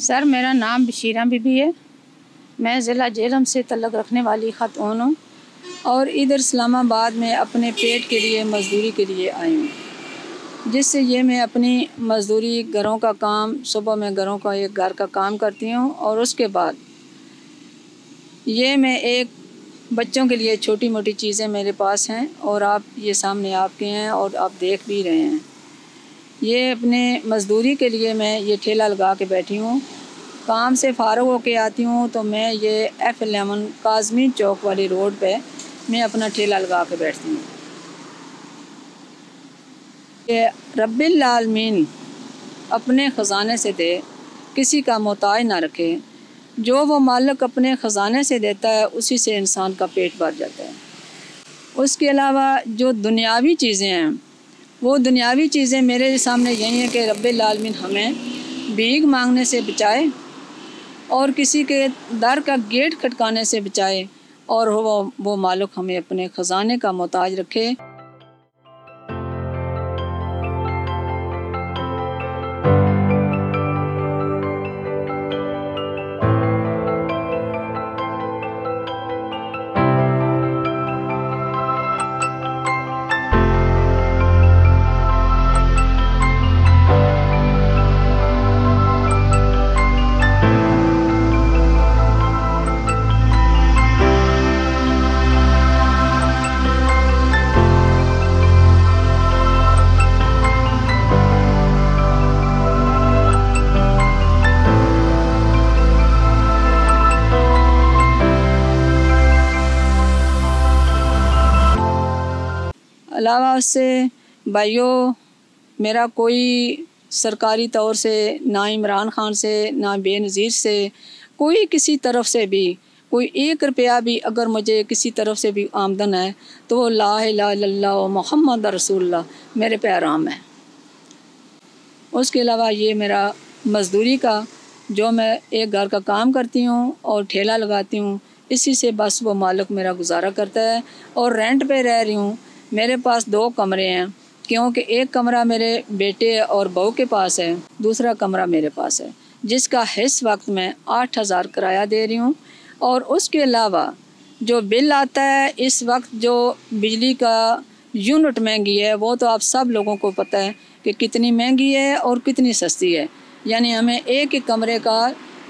Sir, मेरा नाम बशीरा बीबी है। मैं ज़िला झेलम से तल्लुक़ रखने वाली ख़ातून हूँ और इधर इस्लामाबाद में अपने पेट के लिए मज़दूरी के लिए आई हूँ, जिससे ये मैं अपनी मज़दूरी घरों का काम, सुबह मैं घरों का एक घर का काम करती हूँ और उसके बाद ये मैं एक बच्चों के लिए छोटी मोटी चीज़ें मेरे पास हैं और आप ये सामने आपके हैं और आप देख भी रहे हैं। ये अपने मज़दूरी के लिए मैं ये ठेला लगा के बैठी हूँ। काम से फ़ारिग होके आती हूँ तो मैं ये F11 काज़मी चौक वाली रोड पे मैं अपना ठेला लगा के बैठती हूँ। ये रब्बिल आलमीन अपने ख़जाने से दे, किसी का मोहताज ना रखे। जो वो मालिक अपने ख़जाने से देता है उसी से इंसान का पेट भर जाता है। उसके अलावा जो दुनियावी चीज़ें हैं, वो दुनियावी चीज़ें मेरे सामने यही है कि रब्बिल आलमीन हमें भीख मांगने से बचाए और किसी के दर का गेट खटकाने से बचाए और वो मालिक हमें अपने ख़जाने का मोहताज रखे। अलावा उससे भाइयों, मेरा कोई सरकारी तौर से ना इमरान ख़ान से ना बेनज़ीर से कोई किसी तरफ से भी कोई 1 रुपया भी अगर मुझे किसी तरफ से भी आमदन है तो वो ला इलाहा इल्लल्लाह मुहम्मद रसूलुल्लाह मेरे पे आराम है। उसके अलावा ये मेरा मज़दूरी का जो मैं एक घर का काम करती हूँ और ठेला लगाती हूँ, इसी से बस वो मालिक मेरा गुजारा करता है। और रेंट पे रह रही हूँ। मेरे पास 2 कमरे हैं, क्योंकि एक कमरा मेरे बेटे और बहू के पास है, दूसरा कमरा मेरे पास है, जिसका इस वक्त मैं 8,000 किराया दे रही हूँ। और उसके अलावा जो बिल आता है इस वक्त, जो बिजली का यूनिट महंगी है, वो तो आप सब लोगों को पता है कि कितनी महंगी है और कितनी सस्ती है। यानी हमें एक कमरे का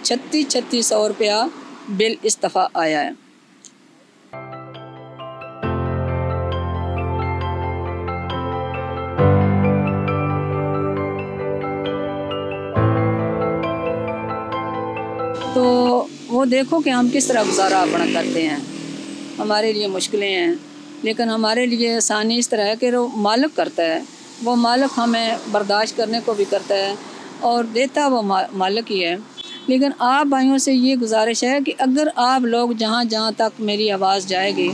3600 रुपया बिल इस दफ़ा आया है। तो वो देखो कि हम किस तरह गुजारा अपना करते हैं। हमारे लिए मुश्किलें हैं, लेकिन हमारे लिए आसानी इस तरह है कि वो मालिक करता है। वो मालिक हमें बर्दाश्त करने को भी करता है और देता वो मालिक ही है। लेकिन आप भाइयों से ये गुजारिश है कि अगर आप लोग जहाँ जहाँ तक मेरी आवाज़ जाएगी,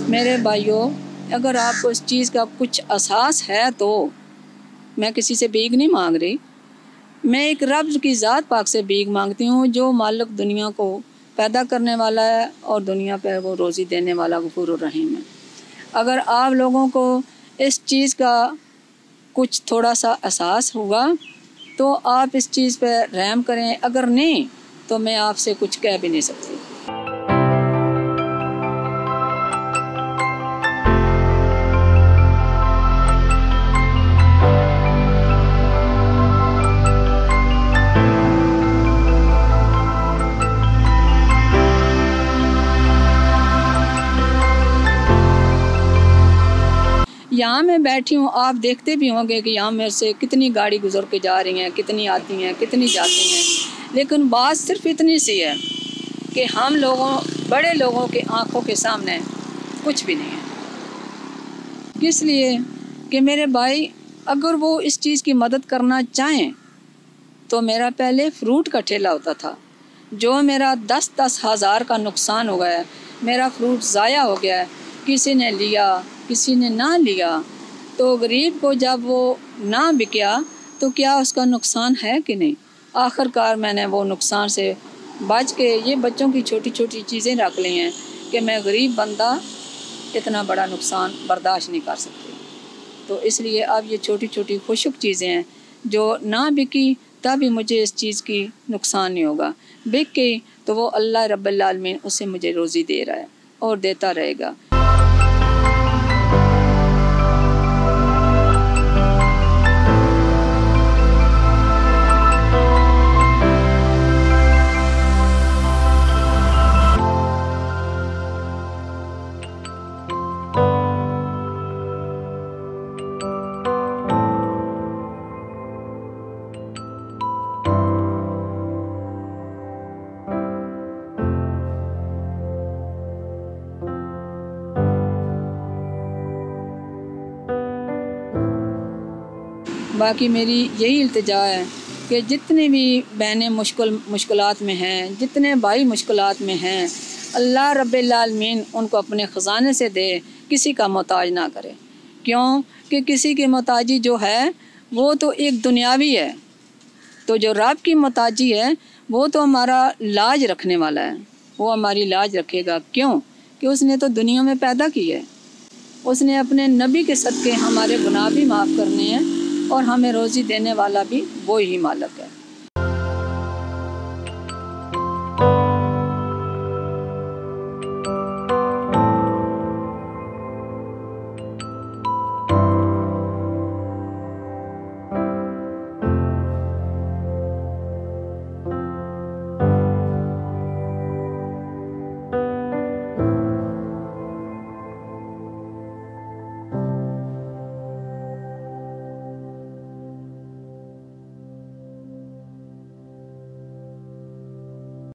मेरे भाइयों, अगर आपको इस चीज़ का कुछ एहसास है तो मैं किसी से भीख नहीं मांग रही। मैं एक रब की ज़ात पाक से भीख मांगती हूँ, जो मालिक दुनिया को पैदा करने वाला है और दुनिया पर वो रोज़ी देने वाला गफूर रहीम है। अगर आप लोगों को इस चीज़ का कुछ थोड़ा सा एहसास हुआ तो आप इस चीज़ पर रहम करें, अगर नहीं तो मैं आपसे कुछ कह भी नहीं सकती। यहाँ मैं बैठी हूँ, आप देखते भी होंगे कि यहाँ मेरे से कितनी गाड़ी गुजर के जा रही हैं, कितनी आती हैं, कितनी जाती हैं। लेकिन बात सिर्फ इतनी सी है कि हम लोगों, बड़े लोगों के आँखों के सामने कुछ भी नहीं है। इसलिए कि मेरे भाई, अगर वो इस चीज़ की मदद करना चाहें तो मेरा पहले फ्रूट का ठेला होता था, जो मेरा 10-10 हज़ार का नुकसान हो गया है। मेरा फ्रूट ज़ाया हो गया है, किसी ने लिया, किसी ने ना लिया। तो गरीब को जब वो ना बिका तो क्या उसका नुकसान है कि नहीं। आखिरकार मैंने वो नुकसान से बच के ये बच्चों की छोटी छोटी चीज़ें रख ली हैं कि मैं गरीब बंदा इतना बड़ा नुकसान बर्दाश्त नहीं कर सकती। तो इसलिए अब ये छोटी छोटी खुशक चीज़ें हैं जो ना बिकी तभी मुझे इस चीज़ की नुकसान नहीं होगा। बिक गई तो वो अल्लाह रब्बुल आलमीन उससे मुझे रोज़ी दे रहा है और देता रहेगा। बाकी मेरी यही इल्तिजा है कि जितने भी बहनें मुश्किलात में हैं, जितने भाई मुश्किलात में हैं, अल्लाह रब्बुल आलमीन उनको अपने ख़जाने से दे, किसी का मोहताज ना करे। क्यों कि किसी की मोहताजी जो है वो तो एक दुनियावी है, तो जो रब की मोहताजी है वो तो हमारा लाज रखने वाला है, वो हमारी लाज रखेगा। क्यों कि उसने तो दुनिया में पैदा की है, उसने अपने नबी के सदक़े हमारे गुनाह भी माफ़ करने हैं और हमें रोज़ी देने वाला भी वो ही मालिक है।